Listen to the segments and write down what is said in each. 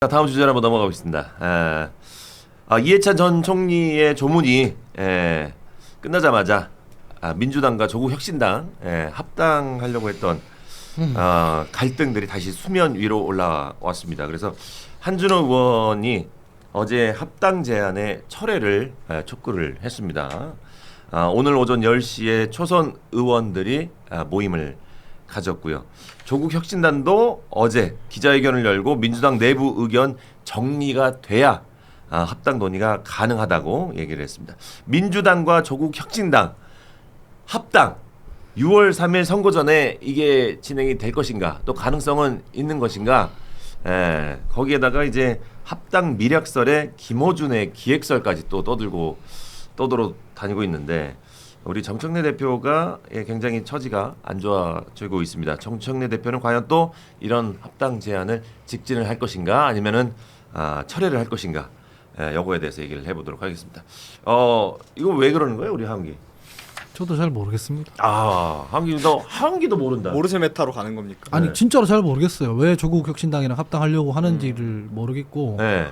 자, 다음 주제로 한번 넘어가겠습니다. 이해찬 전 총리의 조문이 끝나자마자 민주당과 조국혁신당 합당하려고 했던 갈등들이 다시 수면 위로 올라왔습니다. 그래서 한준호 의원이 어제 합당 제안의 철회를 촉구를 했습니다. 오늘 오전 10시에 초선 의원들이 모임을 가졌고요. 조국혁신단도 어제 기자회견을 열고 민주당 내부 의견 정리가 돼야 합당 논의가 가능하다고 얘기를 했습니다. 민주당과 조국혁신당 합당 6월 3일 선거 전에 이게 진행이 될 것인가, 또 가능성은 있는 것인가. 거기에다가 이제 합당 미략설에 김어준의 기획설까지 또 떠들어 다니고 있는데, 우리 정청래 대표가 굉장히 처지가 안 좋아지고 있습니다. 정청래 대표는 과연 또 이런 합당 제안을 직진을 할 것인가, 아니면은 철회를 할 것인가, 여거에 대해서 얘기를 해보도록 하겠습니다. 이거 왜 그러는 거예요, 우리 하은기? 저도 잘 모르겠습니다. 하은기도 모른다. 모르쇠 메타로 가는 겁니까? 아니 네. 진짜로 잘 모르겠어요. 왜 조국 혁신당이랑 합당하려고 하는지를 모르겠고. 네.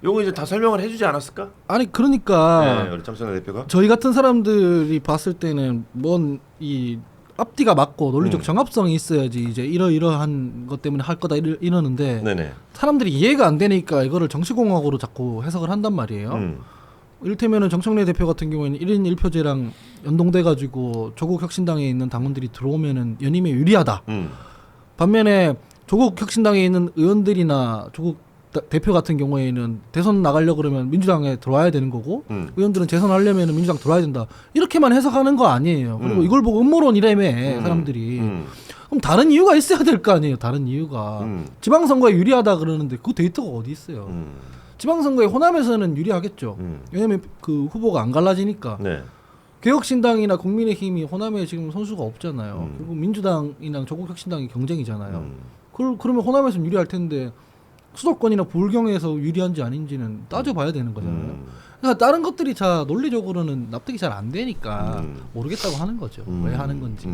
요거 이제 다 설명을 해주지 않았을까? 아니 그러니까 우리 정청래 대표가. 저희 같은 사람들이 봤을 때는 뭔 이 앞뒤가 맞고 논리적 정합성이 있어야지 이제 이러이러한 것 때문에 할 거다 이러는데 네네. 사람들이 이해가 안 되니까 이거를 정치공학으로 자꾸 해석을 한단 말이에요. 이를테면은 정청래 대표 같은 경우에는 1인 1표제랑 연동돼 가지고 조국 혁신당에 있는 당원들이 들어오면은 연임에 유리하다. 반면에 조국 혁신당에 있는 의원들이나 조국 대표 같은 경우에는 대선 나가려고 그러면 민주당에 들어와야 되는 거고 의원들은 재선하려면 민주당 들어와야 된다. 이렇게만 해석하는 거 아니에요. 그리고 이걸 보고 음모론이라며 사람들이. 그럼 다른 이유가 있어야 될 거 아니에요. 다른 이유가. 지방선거에 유리하다 그러는데 그 데이터가 어디 있어요. 지방선거에 호남에서는 유리하겠죠. 왜냐하면 그 후보가 안 갈라지니까. 네. 개혁신당이나 국민의힘이 호남에 지금 선수가 없잖아요. 그리고 민주당이랑 조국혁신당이 경쟁이잖아요. 그러면 호남에서는 유리할 텐데 수도권이나 불경에서 유리한지 아닌지는 따져봐야 되는 거잖아요. 그러니까 다른 것들이 다 논리적으로는 납득이 잘 안 되니까 모르겠다고 하는 거죠. 왜 하는 건지.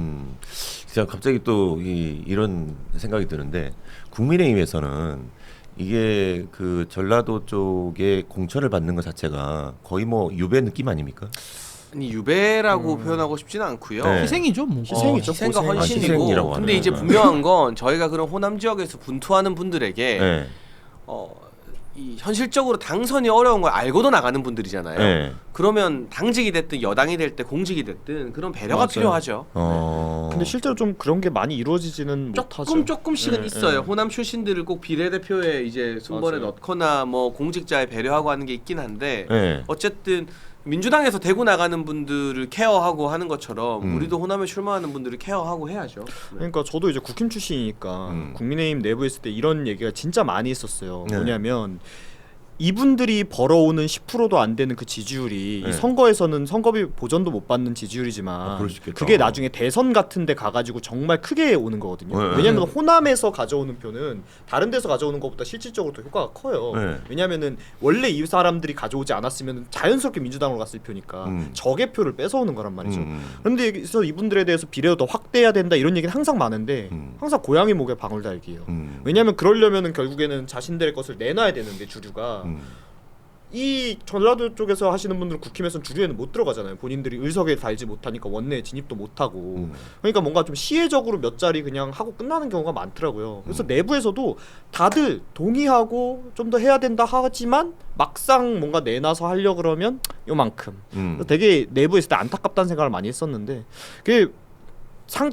제가 갑자기 또 이런 생각이 드는데, 국민의힘에서는 이게 그 전라도 쪽에 공천을 받는 것 자체가 거의 뭐 유배 느낌 아닙니까? 아니 유배라고 표현하고 싶지는 않고요. 네. 희생이죠, 뭐. 희생이죠. 희생과 고생. 헌신이고. 희생이라고 근데 하네. 이제 분명한 건 저희가 그런 호남 지역에서 분투하는 분들에게 네. 이 현실적으로 당선이 어려운 걸 알고도 나가는 분들이잖아요. 네. 그러면 당직이 됐든 여당이 됐든 공직이 됐든 그런 배려가 맞아요. 필요하죠. 근데 실제로 좀 그런 게 많이 이루어지지는 못하죠. 조금씩은 네, 있어요. 네. 호남 출신들을 꼭 비례대표에 이제 순번에 맞아요. 넣거나 뭐 공직자에 배려하고 하는 게 있긴 한데 네. 어쨌든 민주당에서 대구 나가는 분들을 케어하고 하는 것처럼 우리도 호남에 출마하는 분들을 케어하고 해야죠. 그러니까 저도 이제 국힘 출신이니까 국민의힘 내부에 있을 때 이런 얘기가 진짜 많이 있었어요. 네. 뭐냐면 이분들이 벌어오는 10%도 안 되는 그 지지율이 네. 이 선거에서는 선거비 보전도 못 받는 지지율이지만 그럴 수 있겠다. 그게 나중에 대선 같은 데 가가지고 정말 크게 오는 거거든요. 네. 왜냐하면 호남에서 가져오는 표는 다른 데서 가져오는 것보다 실질적으로 더 효과가 커요. 네. 왜냐하면은 원래 이 사람들이 가져오지 않았으면 자연스럽게 민주당으로 갔을 표니까 적의 표를 뺏어오는 거란 말이죠. 그런데 여기서 이분들에 대해서 비례도 더 확대해야 된다 이런 얘기는 항상 많은데 항상 고양이 목에 방울 달기예요. 왜냐하면 그러려면은 결국에는 자신들의 것을 내놔야 되는데 주류가 이 전라도 쪽에서 하시는 분들은 국힘에서는 주류에는 못 들어가잖아요. 본인들이 의석에 달지 못하니까 원내에 진입도 못하고. 그러니까 뭔가 좀 시혜적으로 몇 자리 그냥 하고 끝나는 경우가 많더라고요. 그래서 내부에서도 다들 동의하고 좀 더 해야 된다 하지만 막상 뭔가 내놔서 하려 그러면 요만큼. 되게 내부에 있을 때 안타깝다는 생각을 많이 했었는데 그게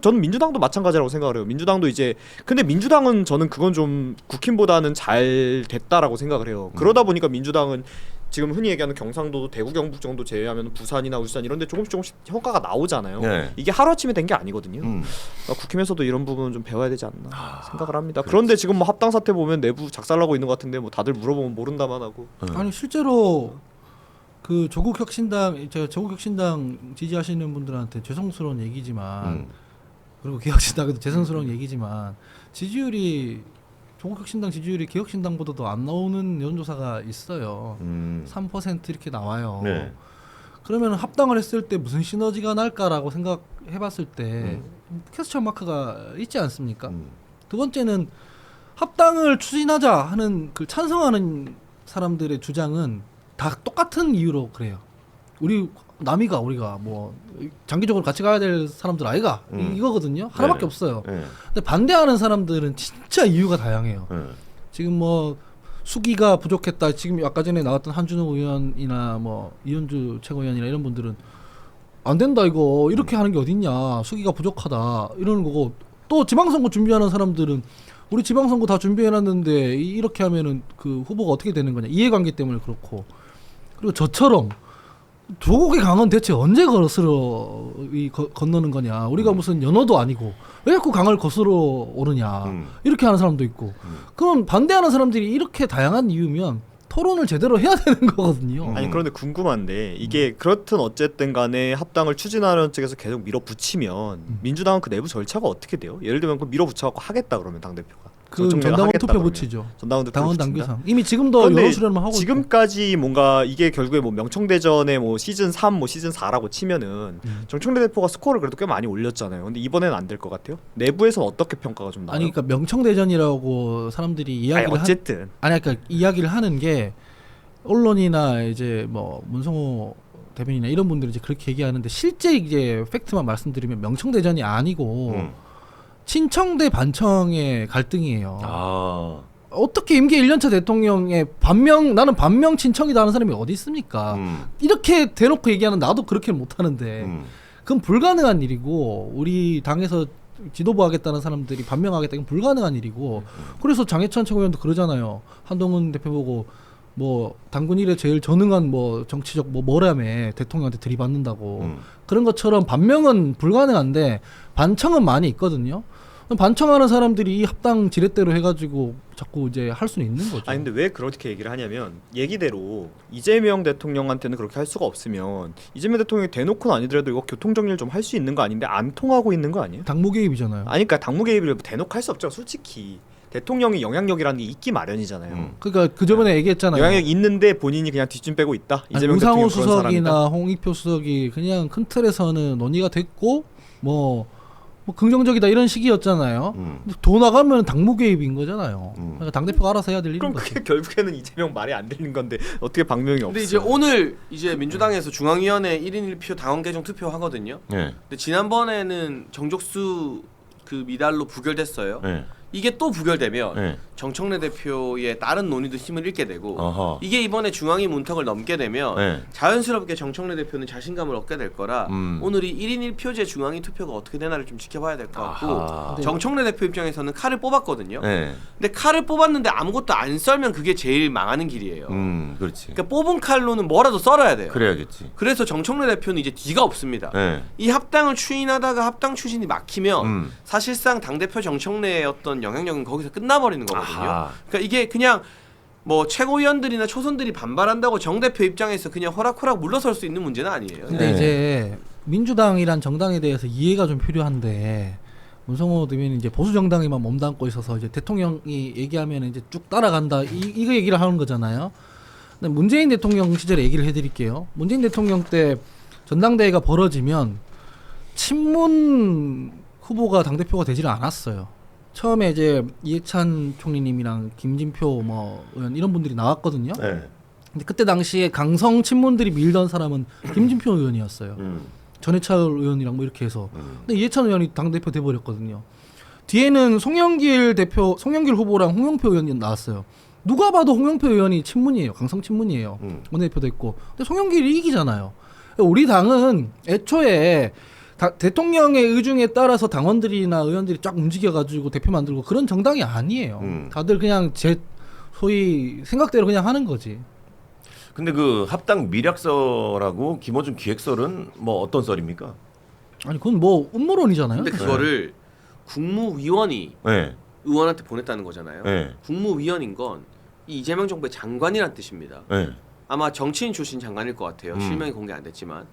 저는 민주당도 마찬가지라고 생각을 해요. 민주당도 이제 근데 민주당은 저는 그건 좀 국힘보다는 잘 됐다라고 생각을 해요. 그러다 보니까 민주당은 지금 흔히 얘기하는 경상도도 대구 경북 정도 제외하면 부산이나 울산 이런 데 조금씩 효과가 나오잖아요. 네. 이게 하루아침에 된 게 아니거든요. 그러니까 국힘에서도 이런 부분은 좀 배워야 되지 않나 생각을 합니다. 그렇지. 그런데 지금 뭐 합당 사태 보면 내부 작살나고 있는 것 같은데 뭐 다들 물어보면 모른다만 하고. 아니 실제로 그 조국혁신당 지지하시는 분들한테 죄송스러운 얘기지만 그리고 개혁신당에도 죄송스러운 얘기지만 지지율이 조국혁신당 지지율이 개혁신당보다도 안 나오는 여론조사가 있어요. 3% 이렇게 나와요. 네. 그러면 합당을 했을 때 무슨 시너지가 날까라고 생각해봤을 때 퀘스천 마크가 있지 않습니까? 두 번째는 합당을 추진하자 하는 그 찬성하는 사람들의 주장은 다 똑같은 이유로 그래요. 우리가 뭐 장기적으로 같이 가야 될 사람들 아이가 이거거든요. 하나밖에 네. 없어요. 네. 근데 반대하는 사람들은 진짜 이유가 다양해요. 네. 지금 뭐 수기가 부족했다. 지금 아까 전에 나왔던 한준호 의원이나 뭐 이현주 최고위원이나 이런 분들은 안 된다 이거 이렇게 하는 게 어딨냐. 수기가 부족하다 이러는 거고 또 지방선거 준비하는 사람들은 우리 지방선거 다 준비해놨는데 이렇게 하면은 그 후보가 어떻게 되는 거냐. 이해관계 때문에 그렇고 그리고 저처럼 조국의 강은 대체 언제 건너는 거냐. 우리가 무슨 연어도 아니고 왜 자꾸 강을 거스러 오르냐. 이렇게 하는 사람도 있고. 그럼 반대하는 사람들이 이렇게 다양한 이유면 토론을 제대로 해야 되는 거거든요. 아니 그런데 궁금한데 이게 그렇든 어쨌든 간에 합당을 추진하는 측에서 계속 밀어붙이면 민주당은 그 내부 절차가 어떻게 돼요? 예를 들면 그 밀어붙여갖고 하겠다 그러면 당대표가 그 전당원 투표 붙이죠. 전당원 투표 당원 붙인다? 당규상 이미 지금도 여론 수렴을 하고 지금까지 뭔가 이게 결국에 뭐 명청대전에 뭐 시즌 3, 뭐 시즌 4라고 치면은 정청래 대표가 스코어를 그래도 꽤 많이 올렸잖아요. 근데 이번에는 안 될 것 같아요. 내부에서는 어떻게 평가가 좀 나와요? 아니 그러니까 명청대전이라고 사람들이 이야기를 어쨌든 그러니까 이야기를 하는 게 언론이나 이제 뭐 문성호 대변인이나 이런 분들이 이제 그렇게 얘기하는데 실제 이제 팩트만 말씀드리면 명청대전이 아니고 친청 대 반청의 갈등이에요. 아. 어떻게 임기 1년차 대통령의 나는 반명 친청이다 하는 사람이 어디 있습니까? 이렇게 대놓고 얘기하는 나도 그렇게 못하는데 그건 불가능한 일이고 우리 당에서 지도부 하겠다는 사람들이 반명하겠다 이건 불가능한 일이고 그래서 장해찬 최고위원도 그러잖아요. 한동훈 대표 보고 뭐 당군 일에 제일 전능한 뭐 정치적 뭐라며 대통령한테 들이받는다고 그런 것처럼 반명은 불가능한데 반청은 많이 있거든요. 반청하는 사람들이 이 합당 지렛대로 해가지고 자꾸 이제 할 수는 있는 거죠. 아니 근데 왜 그렇게 얘기를 하냐면 얘기대로 이재명 대통령한테는 그렇게 할 수가 없으면 이재명 대통령이 대놓고는 아니더라도 이거 교통 정리를 좀 할 수 있는 거 아닌데 안 통하고 있는 거 아니에요? 당무 개입이잖아요. 아니 그러니까 당무 개입을 대놓고 할 수 없죠. 솔직히 대통령이 영향력이라는 게 있기 마련이잖아요. 그러니까 그 저번에 얘기했잖아요. 영향력 있는데 본인이 그냥 뒷짐 빼고 있다. 이재명 우상호 대통령 그런 사람이다. 수석이나 홍익표 수석이 그냥 큰 틀에서는 논의가 됐고 뭐 긍정적이다 이런 식이었잖아요. 돈 나가면 당무 개입인 거잖아요. 그러니까 당 대표가 알아서 해야 될 일인 그럼 거죠. 그게 결국에는 이재명 말이 안 들리는 건데 어떻게 방명이 없어요? 근데 이제 오늘 이제 민주당에서 중앙위원회 1인 1표 당원 개정 투표 하거든요. 네. 근데 지난번에는 정족수 그 미달로 부결됐어요. 네. 이게 또 부결되면 네. 정청래 대표의 다른 논의도 힘을 잃게 되고 어허. 이게 이번에 중앙위 문턱을 넘게 되면 네. 자연스럽게 정청래 대표는 자신감을 얻게 될 거라 오늘이 1인 1표제 중앙위 투표가 어떻게 되나를 좀 지켜봐야 될 것 같고 아하. 정청래 대표 입장에서는 칼을 뽑았거든요. 네. 근데 칼을 뽑았는데 아무것도 안 썰면 그게 제일 망하는 길이에요. 그렇지. 그러니까 뽑은 칼로는 뭐라도 썰어야 돼요. 그래야겠지. 그래서 정청래 대표는 이제 뒤가 없습니다. 네. 이 합당을 추진하다가 합당 추진이 막히면 사실상 당대표 정청래의 어떤 영향력은 거기서 끝나버리는 거거든요. 아하. 그러니까 이게 그냥 뭐 최고위원들이나 초선들이 반발한다고 정 대표 입장에서 그냥 호락호락 물러설 수 있는 문제는 아니에요. 근데 네. 이제 민주당이란 정당에 대해서 이해가 좀 필요한데 문성호 대변인 이제 보수 정당에만 몸담고 있어서 이제 대통령이 얘기하면 이제 쭉 따라간다 이거 얘기를 하는 거잖아요. 근데 문재인 대통령 시절에 얘기를 해드릴게요. 문재인 대통령 때 전당대회가 벌어지면 친문 후보가 당 대표가 되지를 않았어요. 처음에 이제 이해찬 총리님이랑 김진표 뭐 의원 이런 분들이 나왔거든요. 네. 근데 그때 당시에 강성 친문들이 밀던 사람은 김진표 의원이었어요. 전해철 의원이랑 뭐 이렇게 해서. 근데 이해찬 의원이 당 대표 돼 버렸거든요. 뒤에는 송영길 후보랑 홍영표 의원이 나왔어요. 누가 봐도 홍영표 의원이 친문이에요. 강성 친문이에요. 원내대표도 있고. 근데 송영길이 이기잖아요. 우리 당은 애초에 대통령의 의중에 따라서 당원들이나 의원들이 쫙 움직여가지고 대표 만들고 그런 정당이 아니에요. 다들 그냥 소위 생각대로 그냥 하는 거지. 근데 그 합당 미략설하고 김어준 기획설은 뭐 어떤 썰입니까? 아니 그건 뭐 음모론이잖아요. 근데 그거를 국무위원이 네. 의원한테 보냈다는 거잖아요. 네. 국무위원인 건 이 이재명 정부의 장관이란 뜻입니다. 네. 아마 정치인 출신 장관일 것 같아요. 실명이 공개 안 됐지만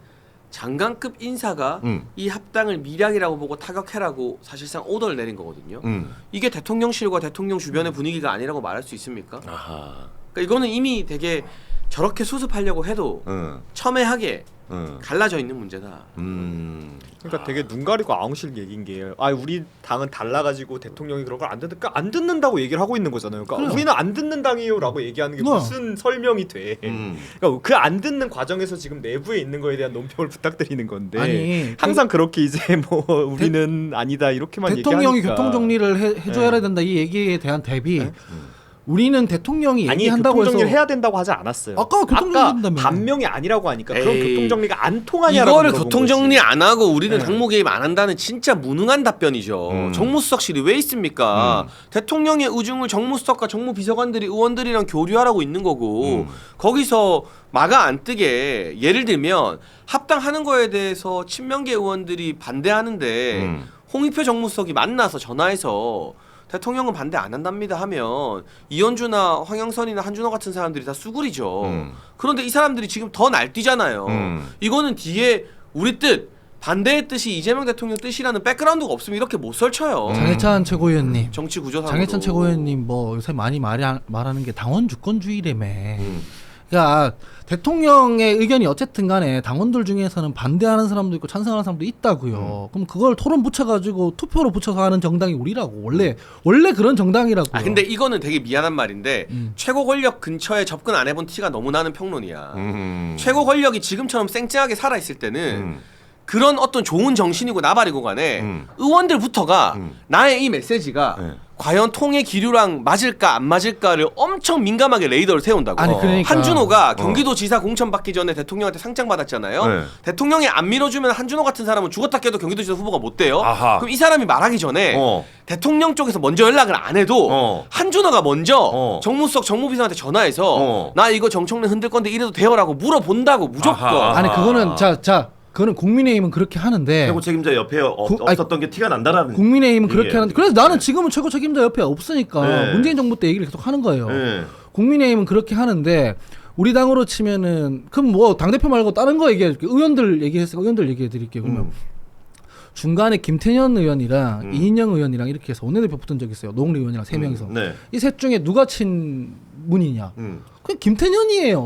장관급 인사가 이 합당을 미략이라고 보고 타격해라고 사실상 오더를 내린 거거든요. 이게 대통령실과 대통령 주변의 분위기가 아니라고 말할 수 있습니까? 아하. 그러니까 이거는 이미 되게 저렇게 수습하려고 해도 첨예하게 갈라져 있는 문제다. 그러니까 되게 눈 가리고 아웅실 얘기인 게, 아 우리 당은 달라가지고 대통령이 그런 걸 안 듣는다고 얘기를 하고 있는 거잖아요. 그러니까 우리는 안 듣는 당이요라고 얘기하는 게 무슨 설명이 돼? 그러니까 그 안 듣는 과정에서 지금 내부에 있는 거에 대한 논평을 부탁드리는 건데, 아니, 항상 그렇게 이제 뭐 우리는 아니다 이렇게만 대통령이 얘기하니까. 교통 정리를 해줘야 된다 이 얘기에 대한 대비. 우리는 대통령이 얘기한다고 해서 교통정리를 해야 된다고 하지 않았어요. 아까 교통정리한다며. 반명이 아니라고 하니까 그럼 교통정리가 안 통하냐라고 이거를 물어본 교통정리 거지. 안 하고 우리는 당무 개입 안 한다는 진짜 무능한 답변이죠. 정무수석실이 왜 있습니까? 대통령의 의중을 정무수석과 정무비서관들이 의원들이랑 교류하라고 있는 거고 거기서 마가 안 뜨게, 예를 들면 합당하는 거에 대해서 친명계 의원들이 반대하는데 홍익표 정무수석이 만나서 전화해서 대통령은 반대 안 한답니다 하면 이현주나 황영선이나 한준호 같은 사람들이 다 수구리죠. 그런데 이 사람들이 지금 더 날뛰잖아요. 이거는 뒤에 우리 뜻, 반대의 뜻이 이재명 대통령 뜻이라는 백그라운드가 없으면 이렇게 못 설쳐요. 장해찬 최고위원님, 정치 구조상으로. 장해찬 최고위원님 뭐 요새 많이 말하는 게 당원 주권주의라며. 그러니까 대통령의 의견이 어쨌든 간에 당원들 중에서는 반대하는 사람도 있고 찬성하는 사람도 있다고요. 그럼 그걸 토론 붙여가지고 투표로 붙여서 하는 정당이 우리라고. 원래 그런 정당이라고요. 아 근데 이거는 되게 미안한 말인데 최고 권력 근처에 접근 안 해본 티가 너무 나는 평론이야. 최고 권력이 지금처럼 쌩쌩하게 살아있을 때는 그런 어떤 좋은 정신이고 나발이고 간에 의원들부터가 나의 이 메시지가 과연 통의 기류랑 맞을까 안 맞을까를 엄청 민감하게 레이더를 세운다고. 아니, 그러니까. 한준호가 경기도지사 공천 받기 전에 대통령한테 상장 받았잖아요. 네. 대통령이 안 밀어주면 한준호 같은 사람은 죽었다 깨도 경기도지사 후보가 못 돼요. 아하. 그럼 이 사람이 말하기 전에 대통령 쪽에서 먼저 연락을 안 해도 한준호가 먼저 정무수석 정무비서한테 전화해서 나 이거 정청래 흔들 건데 이래도 돼요라고 물어본다고 무조건. 아하. 아니 그거는 그거는 국민의힘은 그렇게 하는데 최고 책임자 옆에 없었던 게 티가 난다라는. 국민의힘은 그렇게 얘기예요. 하는데 그래서 나는 지금은 최고 책임자 옆에 없으니까 네. 문재인 정부 때 얘기를 계속 하는 거예요. 네. 국민의힘은 그렇게 하는데 우리 당으로 치면은 그럼 뭐 당대표 말고 다른 거 얘기해줄게요. 의원들 얘기했으니까 의원들 얘기해 드릴게요. 그러면 중간에 김태년 의원이랑 이인영 의원이랑 이렇게 해서 원내대표 붙은 적이 있어요. 노웅래 의원이랑 3명이서. 네. 이 셋 중에 누가 친문이냐. 그게 김태년이에요.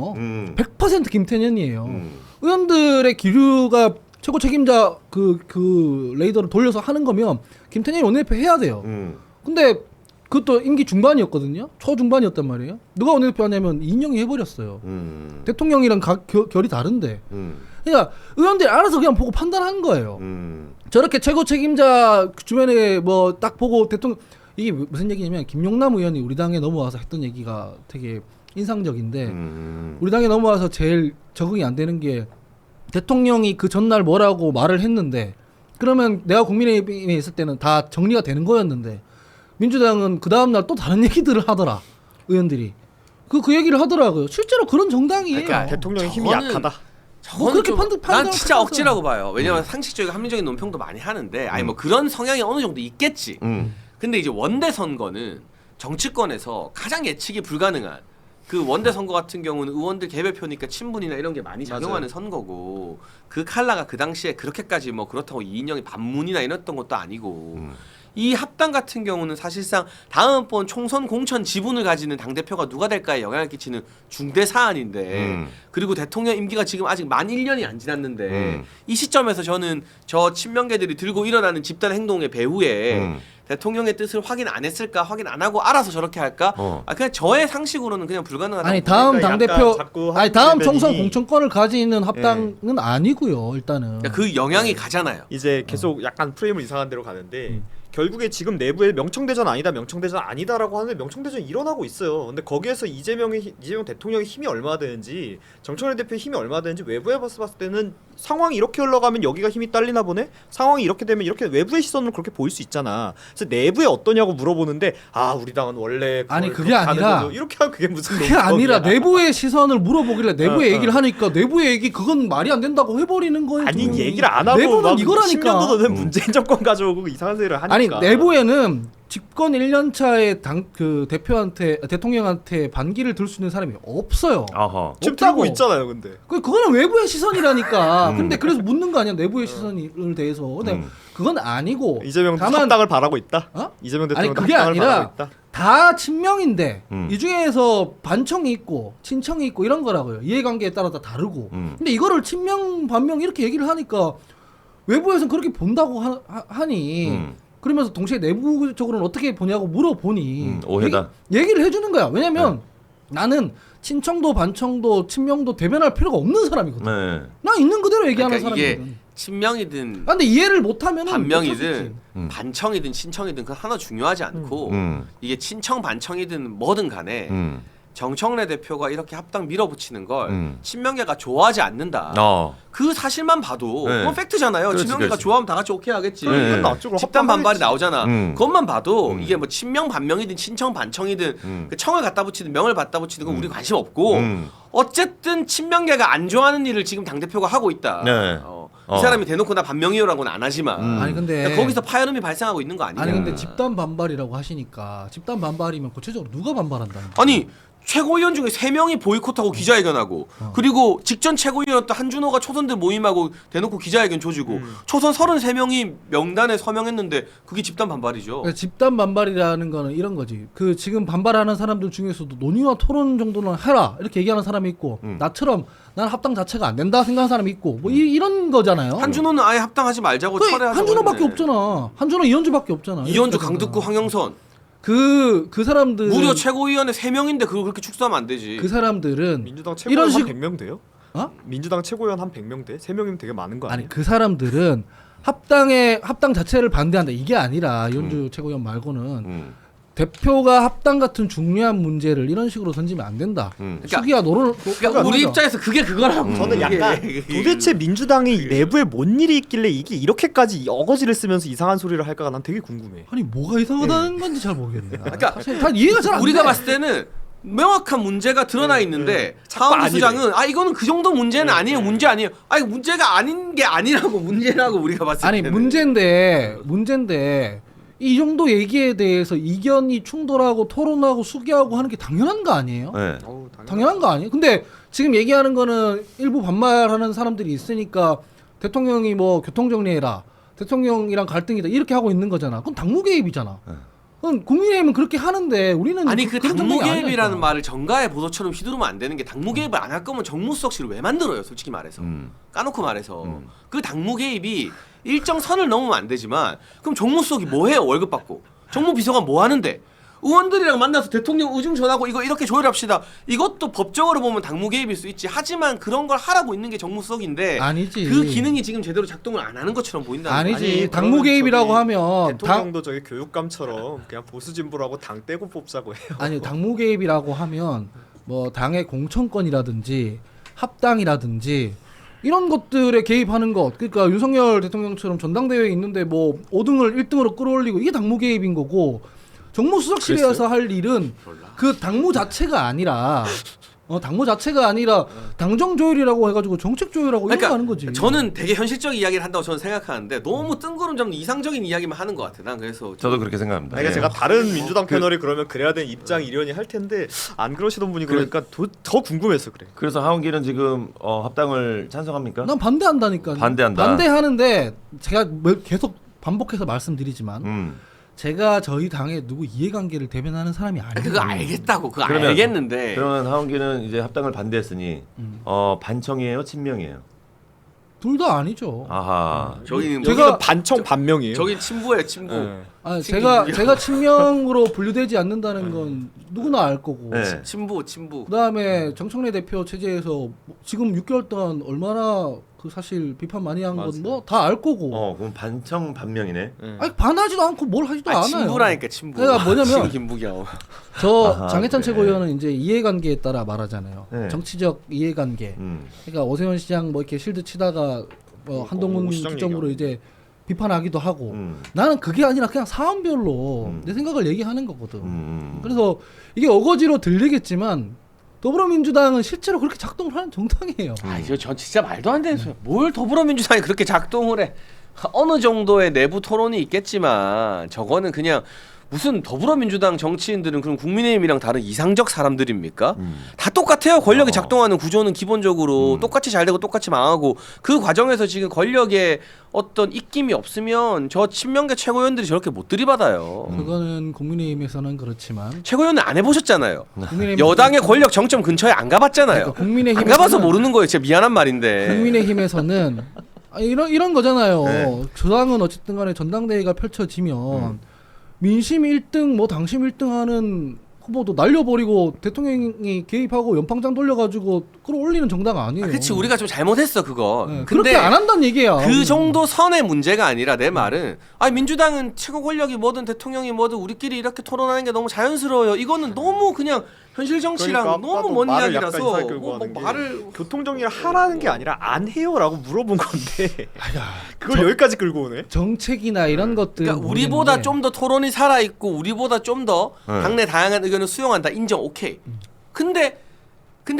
100% 김태년이에요. 의원들의 기류가 최고 책임자 그 레이더를 돌려서 하는 거면 김태년이 원내대표 해야 돼요. 근데 그것도 임기 중반이었거든요. 초중반이었단 말이에요. 누가 원내대표 하냐면 이인영이 해버렸어요. 대통령이랑 결이 다른데. 그러니까 의원들이 알아서 그냥 보고 판단한 거예요. 저렇게 최고 책임자 주변에 뭐 딱 보고 대통령 이게 무슨 얘기냐면 김용남 의원이 우리 당에 넘어와서 했던 얘기가 되게 인상적인데 우리 당에 넘어와서 제일 적응이 안 되는 게 대통령이 그 전날 뭐라고 말을 했는데 그러면 내가 국민의힘에 있을 때는 다 정리가 되는 거였는데 민주당은 그 다음날 또 다른 얘기들을 하더라. 의원들이 그 얘기를 하더라고요. 실제로 그런 정당이에요. 그러니까 대통령의 힘이 저거는- 약하다. 뭐 그렇게 난 진짜 억지라고 봐요. 왜냐면 상식적이고 합리적인 논평도 많이 하는데 아니 뭐 그런 성향이 어느 정도 있겠지. 근데 이제 원대 선거는 정치권에서 가장 예측이 불가능한 그 원대 선거 같은 경우는 의원들 개별표니까 친분이나 이런 게 많이 작용하는 선거고 그 칼라가 그 당시에 그렇게까지 뭐 그렇다고 이인영이 반문이나 이랬던 것도 아니고 이 합당 같은 경우는 사실상 다음번 총선 공천 지분을 가지는 당대표가 누가 될까에 영향을 끼치는 중대 사안인데 그리고 대통령 임기가 지금 아직 만 1년이 안 지났는데 이 시점에서 저는 저 친명계들이 들고 일어나는 집단 행동의 배후에 대통령의 뜻을 확인 안 했을까 확인 안 하고 알아서 저렇게 할까? 아 그냥 저의 상식으로는 그냥 불가능하다. 아니 다음 그러니까 당대표 자꾸 아니 다음 대변인이- 총선 공천권을 가지는 합당은 아니고요. 일단은 그 영향이 가잖아요. 이제 계속 약간 프레임을 이상한 데로 가는데 결국에 지금 내부에 명청대전 아니다라고 하는데 명청대전이 일어나고 있어요. 근데 거기에서 이재명 대통령의 힘이 얼마나 되는지 정청래 대표의 힘이 얼마나 되는지 외부에 봤을 때는 상황이 이렇게 흘러가면 여기가 힘이 딸리나 보네? 상황이 이렇게 되면 이렇게 외부의 시선으로 그렇게 보일 수 있잖아. 그래서 내부에 어떠냐고 물어보는데 아 우리 당은 원래 아니, 그걸 그게 가는 아니라- 거죠. 이렇게 하면 그게 무슨 그게 아니라 논평이야. 내부의 시선을 물어보길래 내부의 얘기를 하니까 내부의 얘기 그건 말이 안 된다고 해버리는 거예요. 아니 지금. 얘기를 안 하고 내부는 막 이거라니까. 10년도 된 문재인 정권 가져오고 이상한 소리를 하니까. 아니 내부에는 집권 1년 차에 대통령한테 반기를 들 수 있는 사람이 없어요. 아하. 지금 없다고. 들고 있잖아요, 근데. 그거는 외부의 시선이라니까. 근데 그래서 묻는 거 아니야 내부의 시선을 대해서. 근데 그건 아니고. 이재명 다만 합당을 바라고 있다. 어? 이재명 아니 대통령 그게 합당을 바라고 아니라 있다. 다 친명인데 이 중에서 반청이 있고 친청이 있고 이런 거라고요. 이해관계에 따라 다 다르고. 근데 이거를 친명 반명 이렇게 얘기를 하니까 외부에서는 그렇게 본다고 하니 그러면서 동시에 내부적으로는 어떻게 보냐고 물어보니 오해다. 얘기를 해주는 거야. 왜냐면 나는 친청도 반청도 친명도 대변할 필요가 없는 사람이거든. 네. 나 있는 그대로 얘기하는 그러니까 이게 사람이거든. 친명이든 근데 이해를 못하면은 반명이든 반청이든 친청이든 그건 하나 중요하지 않고 이게 친청 반청이든 뭐든 간에 정청래 대표가 이렇게 합당 밀어붙이는 걸 친명계가 좋아하지 않는다. 그 사실만 봐도 네. 그건 팩트잖아요. 그렇지, 친명계가 그렇지. 좋아하면 다 같이 오케이 하겠지. 네. 끝났죠. 그럼 집단 반발이 합당하겠지. 나오잖아. 그것만 봐도 이게 뭐 친명 반명이든 친청 반청이든 그 청을 갖다 붙이든 명을 갖다 붙이든 건 우리 관심 없고 어쨌든 친명계가 안 좋아하는 일을 지금 당 대표가 하고 있다. 네. 이 사람이 대놓고 나 반명이요라고는 안 하지만 아니 근데 그러니까 거기서 파열음이 발생하고 있는 거 아니냐. 아니 근데 집단 반발이라고 하시니까 집단 반발이면 구체적으로 누가 반발한다는 거야? 아니 최고위원 중에 3명이 보이콧하고 기자회견하고 그리고 직전 최고위원이었던 한준호가 초선들 모임하고 대놓고 기자회견 조지고 초선 33명이 명단에 서명했는데 그게 집단 반발이죠. 그러니까 집단 반발이라는 거는 이런 거지. 그 지금 반발하는 사람들 중에서도 논의와 토론 정도는 해라 이렇게 얘기하는 사람이 있고 나처럼 난 합당 자체가 안 된다 생각하는 사람이 있고 뭐 이런 거잖아요. 한준호는 아예 합당하지 말자고 그 철회하자고 한준호밖에 했네. 없잖아. 한준호 이현주밖에 없잖아. 이현주, 이렇게 강득구, 되잖아. 황영선 그 사람들 무려 최고위원회 3명인데 그걸 그렇게 축소하면 안 되지. 그 사람들은 민주당 이런 최고위원 식- 한 100명 돼요? 어? 민주당 최고위원 한 100명 돼? 3명이면 되게 많은 거 아니에요? 아니 그 사람들은 합당 자체를 반대한다 이게 아니라 이현주 최고위원 말고는 대표가 합당 같은 중요한 문제를 이런 식으로 던지면 안 된다. 수기야 너를 그러니까 우리 입장에서 그게 그거라고. 저는 약간 도대체 민주당이 내부에 뭔 일이 있길래 이게 이렇게까지 어거지를 쓰면서 이상한 소리를 할까가 난 되게 궁금해. 아니 뭐가 이상하다는 건지 잘 모르겠네. 그러니까 사실 다 이해가 잘 안 돼. 우리가 봤을 때는 명확한 문제가 드러나 있는데 하원부 수장은 아 이거는 그 정도 문제는 아니에요. 문제 아니에요. 아니 문제가 아닌 게 아니라고 문제라고 우리가 봤을 아니 때는. 문제인데 이 정도 얘기에 대해서 이견이 충돌하고 토론하고 수기하고 하는 게 당연한 거 아니에요? 네. 당연한 거 아니에요? 근데 지금 얘기하는 거는 일부 반발하는 사람들이 있으니까 대통령이 뭐 교통 정리해라, 대통령이랑 갈등이다 이렇게 하고 있는 거잖아. 그건 당무 개입이잖아. 그건 국민의힘은 그렇게 하는데 우리는 아니 그 그런 당무 정당이 개입이라는 아니라니까. 말을 정가의 보도처럼 휘두르면 안 되는 게 당무 개입을 안 할 거면 정무수석실을 왜 만들어요? 솔직히 말해서 까놓고 말해서 그 당무 개입이 일정 선을 넘으면 안 되지만 그럼 정무수석이 뭐 해요? 월급 받고 정무비서관 뭐 하는데 의원들이랑 만나서 대통령 의중 전하고 이거 이렇게 조율합시다. 이것도 법적으로 보면 당무 개입일 수 있지. 하지만 그런 걸 하라고 있는 게 정무수석인데 아니지. 그 기능이 지금 제대로 작동을 안 하는 것처럼 보인다는 아니지. 거야. 아니, 당무 개입이라고 하면 대통령도 저기 교육감처럼 그냥 보수 진보라고 당 떼고 뽑자고 해요. 아니 당무 개입이라고 하면 뭐 당의 공천권이라든지 합당이라든지 이런 것들에 개입하는 것. 그러니까 윤석열 대통령처럼 전당대회에 있는데 뭐 5등을 1등으로 끌어올리고 이게 당무 개입인 거고 정무수석실에서 할 일은 그 당무 자체가 아니라 당무 자체가 아니라 당정 조율이라고 해가지고 정책 조율하고 이런 거 하는 거지. 저는 되게 현실적인 이야기를 한다고 저는 생각하는데 너무 뜬구름 잡는 이상적인 이야기만 하는 것 같아. 난 그래서 저도 그렇게 생각합니다. 그러니까 예. 제가 다른 민주당 패널이 그러면 그래야 되는 입장 이련이 할 텐데 안 그러시던 분이 그러니까 더 궁금해서 그래. 그래서 하원기는 지금 합당을 찬성합니까? 난 반대한다니까. 반대한다. 반대하는데 제가 계속 반복해서 말씀드리지만 제가 저희 당의 누구 이해관계를 대변하는 사람이 아니에요. 그거 알겠다고 그거 그러면- 알겠는데 그러면 하원기는 이제 합당을 반대했으니 반청이에요, 친명이에요? 둘 다 아니죠. 아하. 저기는 제가 반청 반명이에요. 저기 친부예요 친부. 네. 아, 친구야. 제가 친명으로 분류되지 않는다는 건 누구나 알 거고. 네. 친부. 그다음에 정청래 대표 체제에서 지금 6개월 동안 얼마나 그 사실 비판 많이 한 건 뭐 다 알 거고. 그럼 반청 반명이네. 아니 반하지도 않고 뭘 하지도 않아요. 친부라니까 친부. 그러니까 뭐냐면 김부겸. 저 아하, 장해찬 그래. 최고위원은 이제 이해관계에 따라 말하잖아요. 네. 정치적 이해관계. 그러니까 오세훈 시장 뭐 이렇게 실드 치다가 한동훈 오, 시장 기점으로 얘기하고. 이제 비판하기도 하고. 나는 그게 아니라 그냥 사안별로 내 생각을 얘기하는 거거든. 그래서 이게 어거지로 들리겠지만 더불어민주당은 실제로 그렇게 작동을 하는 정당이에요. 아 이거 전 진짜 말도 안 되는 소리야. 뭘 더불어민주당이 그렇게 작동을 해? 어느 정도의 내부 토론이 있겠지만 저거는 그냥 무슨 더불어민주당 정치인들은 그럼 국민의힘이랑 다른 이상적 사람들입니까? 다 똑같아요. 권력이 작동하는 구조는 기본적으로 똑같이 잘 되고 똑같이 망하고 그 과정에서 지금 권력에 어떤 입김이 없으면 저 친명계 최고위원들이 저렇게 못 들이받아요. 그거는 국민의힘에서는 그렇지만 최고위원은 안 해보셨잖아요. 국민의힘 여당의 권력 정점 근처에 안 가봤잖아요. 그러니까 국민의힘에서는- 안 가봐서 모르는 거예요. 진짜 미안한 말인데. 국민의힘에서는 이런 거잖아요. 네. 저당은 어쨌든 간에 전당대회가 펼쳐지면 민심 1등 뭐 당심 1등 하는 후보도 날려버리고 대통령이 개입하고 연방장 돌려가지고 끌어올리는 정당 아니에요. 그치 우리가 좀 잘못했어 그거. 네, 근데 그렇게 안 한다는 얘기야. 그 정도 선의 문제가 아니라 내 말은 민주당은 최고 권력이 뭐든 대통령이 뭐든 우리끼리 이렇게 토론하는 게 너무 자연스러워요. 이거는 너무 그냥 현실 정치랑 그러니까 너무 아까도 먼 말을 이야기라서 약간 이상하게 끌고 가는 게 말을 교통 정리를 하라는 게 아니라 안 해요라고 물어본 건데 그걸 여기까지 끌고 오네. 정책이나 이런 것들 그러니까 우리보다 좀 더 토론이 살아 있고 우리보다 좀 더 당내 다양한 의견을 수용한다 인정 오케이. 근데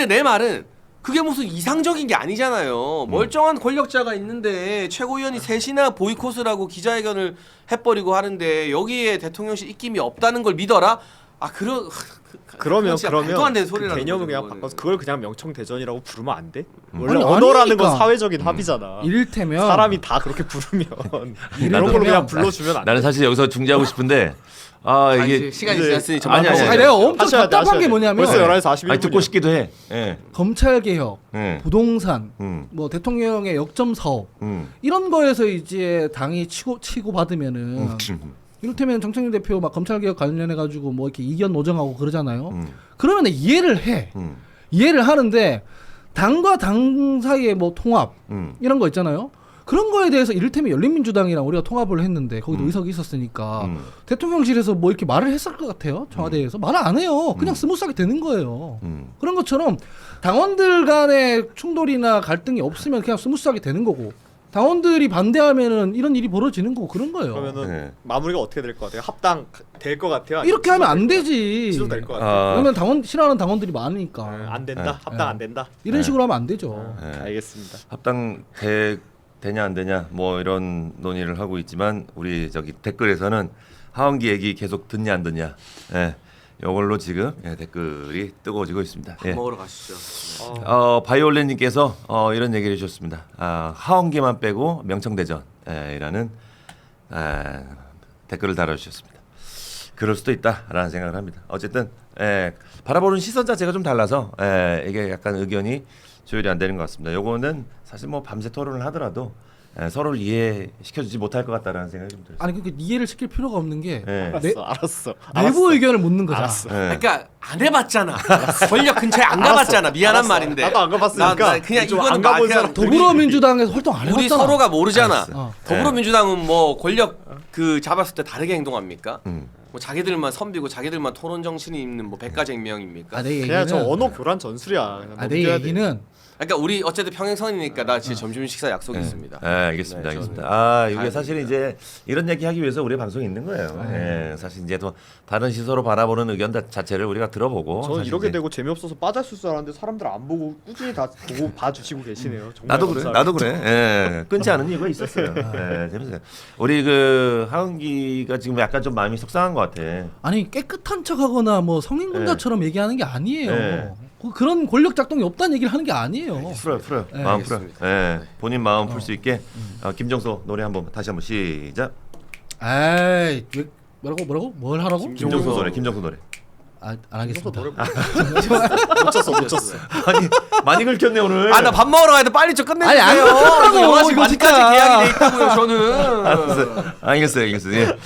내 말은 그게 무슨 이상적인 게 아니잖아요. 멀쩡한 권력자가 있는데 최고위원이 셋이나 보이콧을 하고 기자회견을 해버리고 하는데 여기에 대통령실 입김이 없다는 걸 믿어라? 그러면 말도 안 되는 그 소리라는 개념을 거죠, 그냥 그거는. 바꿔서 그걸 그냥 명청대전이라고 부르면 안 돼? 원래 아니, 언어라는 아니니까. 건 사회적인 합의잖아. 이를테면 사람이 다 그렇게 부르면 그런 나도- 걸로 그냥 불러주면 안 돼. 나는 사실 여기서 중재하고 싶은데 이게 이제 시간이 이제- 지났으니 좀 아니, 아니, 아니, 아니. 내가 엄청 하셔야 돼, 답답한 하셔야 게 돼. 뭐냐면 벌써 11시 41분. 아니 듣고 싶기도 해. 예. 검찰 개혁, 예. 부동산, 음. 뭐 대통령의 역점 사업 음. 이런 거에서 이제 당이 치고 받으면은 이를테면 정청래 대표 막 검찰 개혁 관련해 가지고 뭐 이렇게 이견 노정하고 그러잖아요. 그러면 이해를 해. 이해를 하는데 당과 당 사이의 뭐 통합 이런 거 있잖아요. 그런 거에 대해서 이를테면 열린민주당이랑 우리가 통합을 했는데 거기도 의석이 있었으니까 대통령실에서 뭐 이렇게 말을 했을 것 같아요. 청와대에서 말을 안 해요. 그냥 스무스하게 되는 거예요. 그런 것처럼 당원들 간의 충돌이나 갈등이 없으면 그냥 스무스하게 되는 거고 당원들이 반대하면은 이런 일이 벌어지는 거고 그런 거예요. 그러면은 네. 마무리가 어떻게 될 것 같아요? 합당 될 것 같아요? 아니면 이렇게 하면 안 취소될 되지. 취소될 것 같아요? 그러면 당원 싫어하는 당원들이 많으니까 안 된다. 합당 안 된다. 이런 식으로 하면 안 되죠. 네. 알겠습니다. 합당 되냐 안 되냐 뭐 이런 논의를 하고 있지만 우리 저기 댓글에서는 하원기 얘기 계속 듣냐 안 듣냐. 예. 이걸로 지금 댓글이 뜨거워지고 있습니다. 밥 예. 먹으러 가시죠. 바이올렛님께서 이런 얘기를 해주셨습니다. 하원기만 빼고 명청대전이라는 댓글을 달아주셨습니다. 그럴 수도 있다라는 생각을 합니다. 어쨌든 바라보는 시선 자체가 좀 달라서 이게 약간 의견이 조율이 안 되는 것 같습니다. 요거는 사실 뭐 밤새 토론을 하더라도 서로를 이해시켜주지 못할 것 같다라는 생각이 좀 들어요. 아니 그렇게 이해를 시킬 필요가 없는 게 알았어. 내부 의견을 묻는 거잖아. 알았어. 그러니까 안 해봤잖아. 권력 근처에 안 가봤잖아. 미안한 알았어. 말인데. 나도 안 가봤으니까 나 그냥 좀 이거는 안 가본 그냥 사람 더불어민주당에서 활동 안 해봤잖아. 우리 서로가 모르잖아. 알았어. 더불어민주당은 뭐 권력 그 잡았을 때 다르게 행동합니까? 뭐 자기들만 선비고 자기들만 토론 정신이 있는 뭐 백가쟁명입니까? 내 그냥 저 얘기는 언어 교란 전술이야. 그냥 내 넘겨야 돼. 얘기는 그러니까 우리 어쨌든 평행선이니까 나 지금 점심 식사 약속이 있습니다. 알겠습니다. 네, 알겠습니다. 이게 가야 사실 이제 이런 얘기 하기 위해서 우리 방송이 있는 거예요. 사실 이제 또 다른 시선으로 바라보는 의견 자체를 우리가 들어보고. 저는 사실 이렇게 이제 되고 재미없어서 빠졌을 줄 알았는데 사람들 안 보고 꾸준히 다 보고 봐주시고 계시네요. 정말 나도 그래. 감사합니다. 나도 그래. 끊지 않은 이유가 있었어요. 재밌어요. 우리 그 하은기가 지금 약간 좀 마음이 속상한 것 같아. 아니 깨끗한 척하거나 뭐 성인군자처럼 얘기하는 게 아니에요. 네. 그런 권력 작동이 없다는 얘기를 하는 게 아니에요. 풀어요. 네. 마음 풀어요. 알겠습니다. 본인 마음 풀 수 있게 김정소 노래 한번 다시 한번 시작. 에이 왜 뭐라고 뭘 하라고? 김정소 노래. 안 하겠습니다. 노래 놓쳤어. 아니 많이 긁혔네 오늘. 나 밥 먹으러 가야 돼. 빨리 좀 끝내주세요. 아니, 안 끝나고 영화 지금 이거 아직까지 진짜. 계약이 돼 있다고요. 저는. 알겠어요. 예.